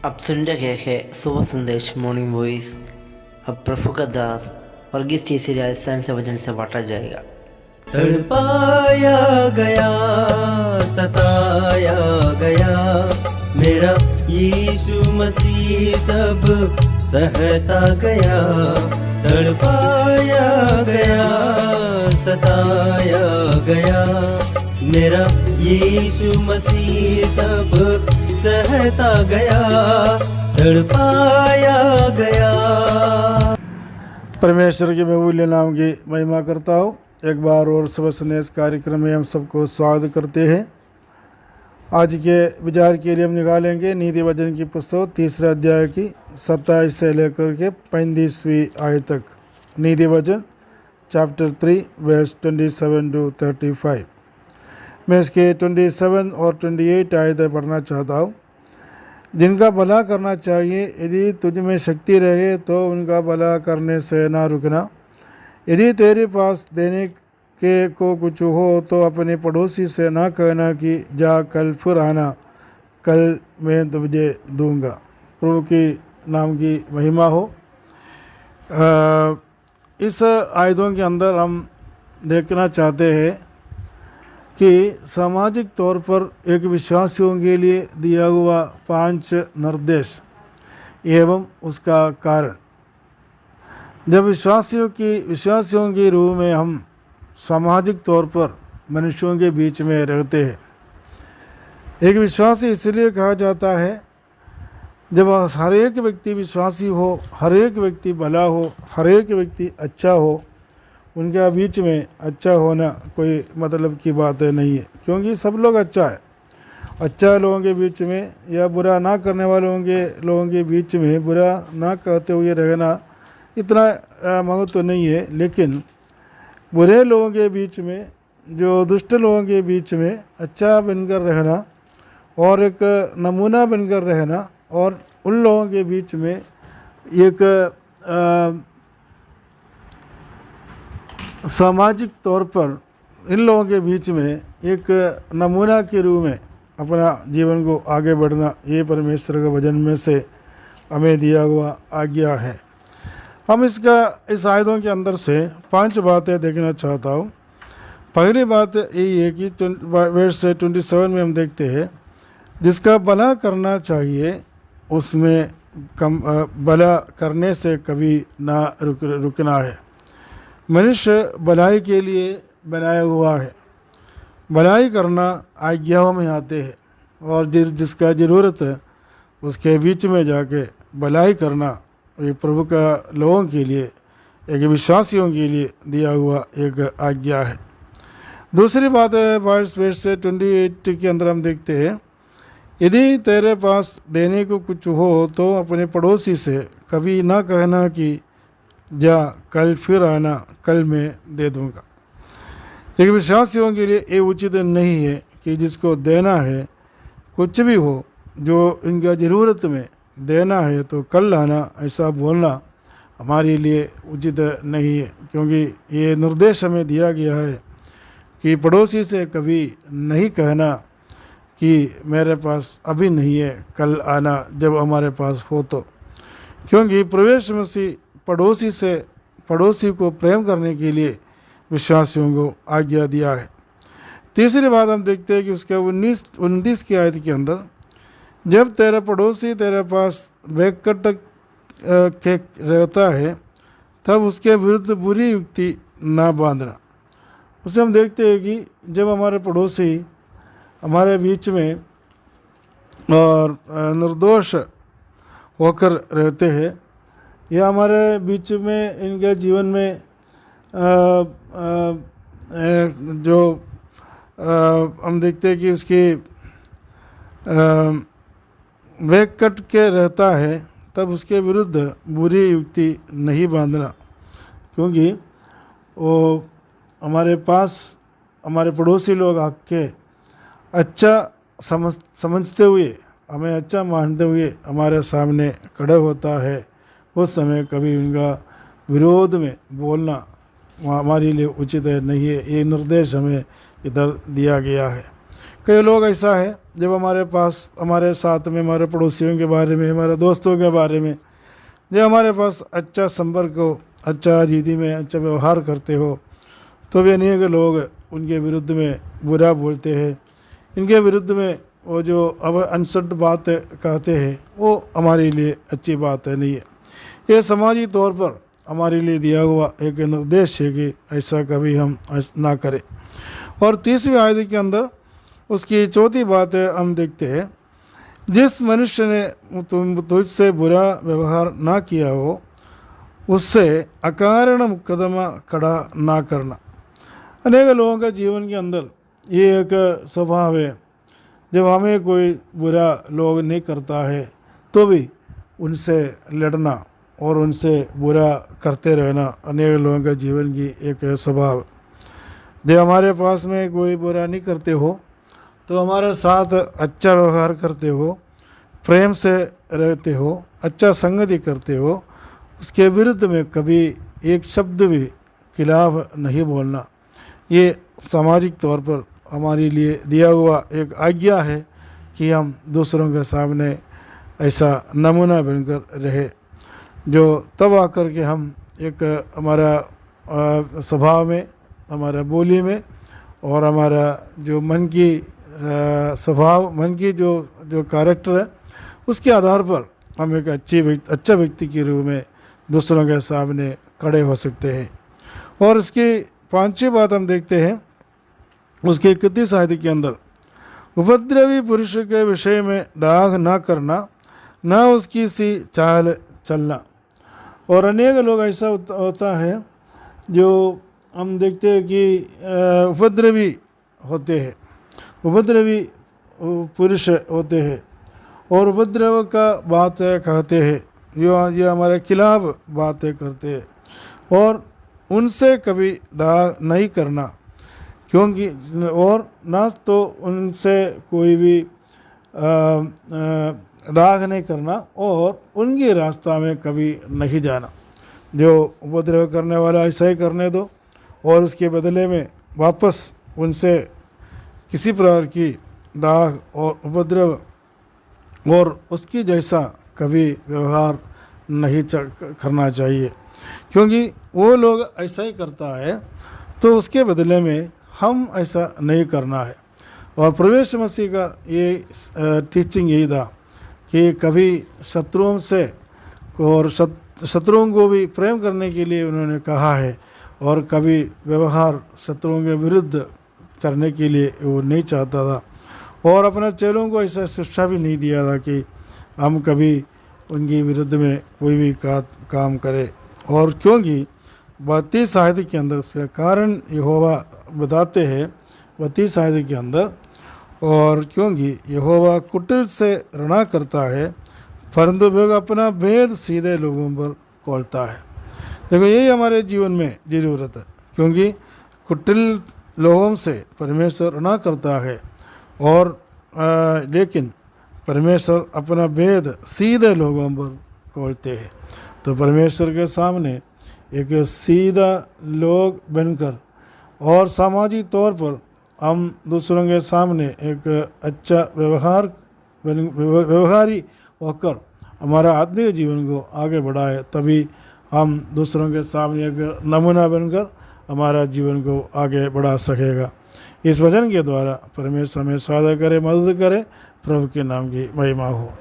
अब सुन रहे हैं सुबह संदेश मॉर्निंग वॉइस। अब प्रभु का दास वर्गीस जैसे राजस्थान से वचन से बांटा जाएगा। तड़पाया गया, सताया गया, मेरा यीशु मसीह सब सहता गया। तड़पाया गया, सताया गया, मेरा यीशु मसीह सब सहता गया। तड़पाया गया। परमेश्वर के बहुमूल्य नाम की महिमा करता हूँ। एक बार और सुबह संदेश कार्यक्रम में हम सबको स्वागत करते हैं। आज के विचार के लिए हम निकालेंगे नीति वचन की पुस्तक 3 अध्याय की 27 से लेकर के 35वीं आयत तक। नीति वचन चैप्टर 3 वर्स 27 to 35। मैं इसके 27 और 28 आयतें पढ़ना चाहता हूँ। जिनका भला करना चाहिए, यदि तुझ में शक्ति रहे तो उनका भला करने से ना रुकना। यदि तेरे पास देने के को कुछ हो तो अपने पड़ोसी से ना कहना कि जा कल फिर आना, कल मैं तुझे दूंगा। प्रभु की नाम की महिमा हो। इस आयतों के अंदर हम देखना चाहते हैं कि सामाजिक तौर पर एक विश्वासियों के लिए दिया हुआ 5 निर्देश एवं उसका कारण। जब विश्वासियों के रूप में हम सामाजिक तौर पर मनुष्यों के बीच में रहते हैं, एक विश्वासी इसलिए कहा जाता है जब हर एक व्यक्ति विश्वासी हो, हर एक व्यक्ति भला हो, हर एक व्यक्ति अच्छा हो, उनके बीच में अच्छा होना कोई मतलब की बात नहीं है, क्योंकि सब लोग अच्छा है। अच्छा लोगों के बीच में या बुरा ना करने वालों लोगों के बीच में बुरा ना कहते हुए रहना इतना महत्व नहीं है। लेकिन बुरे लोगों के बीच में, जो दुष्ट लोगों के बीच में अच्छा बनकर रहना और एक नमूना बनकर रहना, और उन लोगों के बीच में एक सामाजिक तौर पर इन लोगों के बीच में एक नमूना के रूप में अपना जीवन को आगे बढ़ना, ये परमेश्वर के वचन में से हमें दिया हुआ आज्ञा है। हम इस आयतों के अंदर से 5 बातें देखना चाहता हूँ। पहली बात यही है कि वर्स 27 में हम देखते हैं, जिसका भला करना चाहिए उसमें भला करने से कभी ना रुकना है। मनुष्य भलाई के लिए बनाया हुआ है। भलाई करना आज्ञाओं में आते हैं, और जिसका ज़रूरत है उसके बीच में जाके भलाई करना, ये प्रभु का लोगों के लिए, एक विश्वासियों के लिए दिया हुआ एक आज्ञा है। दूसरी बात है वर्स 28 के अंदर हम देखते हैं, यदि तेरे पास देने को कुछ हो तो अपने पड़ोसी से कभी ना कहना कि जा कल फिर आना, कल मैं दे दूंगा। एक विश्वासियों के लिए ये उचित नहीं है कि जिसको देना है, कुछ भी हो जो इनका ज़रूरत में देना है तो कल आना, ऐसा बोलना हमारे लिए उचित नहीं है। क्योंकि ये निर्देश हमें दिया गया है कि पड़ोसी से कभी नहीं कहना कि मेरे पास अभी नहीं है, कल आना जब हमारे पास हो तो। क्योंकि प्रवेश मसीह पड़ोसी को प्रेम करने के लिए विश्वासियों को आज्ञा दिया है। तीसरी बात हम देखते हैं कि उसके 19 की आयत के अंदर, जब तेरा पड़ोसी तेरे पास बैककट के रहता है तब उसके विरुद्ध बुरी युक्ति ना बांधना। उसे हम देखते हैं कि जब हमारे पड़ोसी हमारे बीच में और निर्दोष होकर रहते हैं, या हमारे बीच में इनके जीवन में जो हम देखते हैं कि उसकी बैक कट के रहता है, तब उसके विरुद्ध बुरी युक्ति नहीं बांधना। क्योंकि वो हमारे पास, हमारे पड़ोसी लोग आके अच्छा समझते हुए, हमें अच्छा मानते हुए हमारे सामने खड़ा होता है, उस समय कभी उनका विरोध में बोलना हमारे लिए उचित है नहीं है। ये निर्देश हमें इधर दिया गया है। कई लोग ऐसा है जब हमारे पास, हमारे साथ में, हमारे पड़ोसियों के बारे में, हमारे दोस्तों के बारे में जब हमारे पास अच्छा संपर्क हो, अच्छा रीति में अच्छा व्यवहार करते हो, तो भी अनेक लोग उनके विरुद्ध में बुरा बोलते हैं, इनके विरुद्ध में वो जो अब अनसठ बात कहते हैं वो हमारे लिए अच्छी बात है नहीं है। ये समाजी तौर पर हमारे लिए दिया हुआ एक निर्देश है कि ऐसा कभी हम ना करें। और 30वीं आयत के अंदर उसकी चौथी बात है, हम देखते हैं, जिस मनुष्य ने तुझसे बुरा व्यवहार ना किया हो उससे अकारण मुकदमा खड़ा ना करना। अनेक लोगों का जीवन के अंदर ये एक स्वभाव है, जब हमें कोई बुरा लोग नहीं करता है तो भी उनसे लड़ना और उनसे बुरा करते रहना अनेक लोगों का जीवन की एक स्वभाव। जब हमारे पास में कोई बुरा नहीं करते हो तो हमारे साथ अच्छा व्यवहार करते हो, प्रेम से रहते हो, अच्छा संगति करते हो, उसके विरुद्ध में कभी एक शब्द भी खिलाफ नहीं बोलना। ये सामाजिक तौर पर हमारे लिए दिया हुआ एक आज्ञा है कि हम दूसरों के सामने ऐसा नमूना बनकर रहे, जो तब आकर के हम एक हमारा स्वभाव में, हमारा बोली में और हमारा जो मन की स्वभाव, मन की जो कैरेक्टर है, उसके आधार पर हम एक अच्छा व्यक्ति के रूप में दूसरों के सामने खड़े हो सकते हैं। और इसकी 5वीं बात हम देखते हैं उसके 31 आयत के अंदर, उपद्रवी पुरुष के विषय में दाग ना करना, ना उसकी सी चाल चलना। और अनेक लोग ऐसा होता है जो हम देखते हैं कि उपद्रवी होते हैं, उपद्रवी पुरुष होते हैं और उपद्रव का बातें कहते हैं, ये हमारे खिलाफ बातें करते हैं और उनसे कभी दाग नहीं करना, क्योंकि और ना तो उनसे कोई भी दाग नहीं करना और उनके रास्ता में कभी नहीं जाना। जो उपद्रव करने वाला ऐसा ही करने दो और उसके बदले में वापस उनसे किसी प्रकार की दाग और उपद्रव और उसकी जैसा कभी व्यवहार नहीं करना चाहिए, क्योंकि वो लोग ऐसा ही करता है तो उसके बदले में हम ऐसा नहीं करना है। और प्रवेश मसीह का ये टीचिंग यही था कि कभी शत्रुओं से और शत्रुओं को भी प्रेम करने के लिए उन्होंने कहा है और कभी व्यवहार शत्रुओं के विरुद्ध करने के लिए वो नहीं चाहता था और अपने चेलों को ऐसा शिक्षा भी नहीं दिया था कि हम कभी उनके विरुद्ध में कोई भी काम करें। और क्योंकि 32 आयत के अंदर उसका कारण यहोवा बताते हैं 32 आयत के अंदर, और क्योंकि यहोवा कुटिल से ऋणा करता है परंतु वह अपना भेद सीधे लोगों पर खोलता है। देखो यही हमारे जीवन में ज़रूरत है, क्योंकि कुटिल लोगों से परमेश्वर ऋणा करता है और लेकिन परमेश्वर अपना भेद सीधे लोगों पर खोलते हैं। तो परमेश्वर के सामने एक सीधा लोग बनकर और सामाजिक तौर पर हम दूसरों के सामने एक अच्छा व्यवहारी होकर हमारा आत्मिक जीवन को आगे बढ़ाए, तभी हम दूसरों के सामने एक नमूना बनकर हमारा जीवन को आगे बढ़ा सकेगा। इस वचन के द्वारा परमेश्वर हमें सहायता करे, मदद करे। प्रभु के नाम की महिमा हो।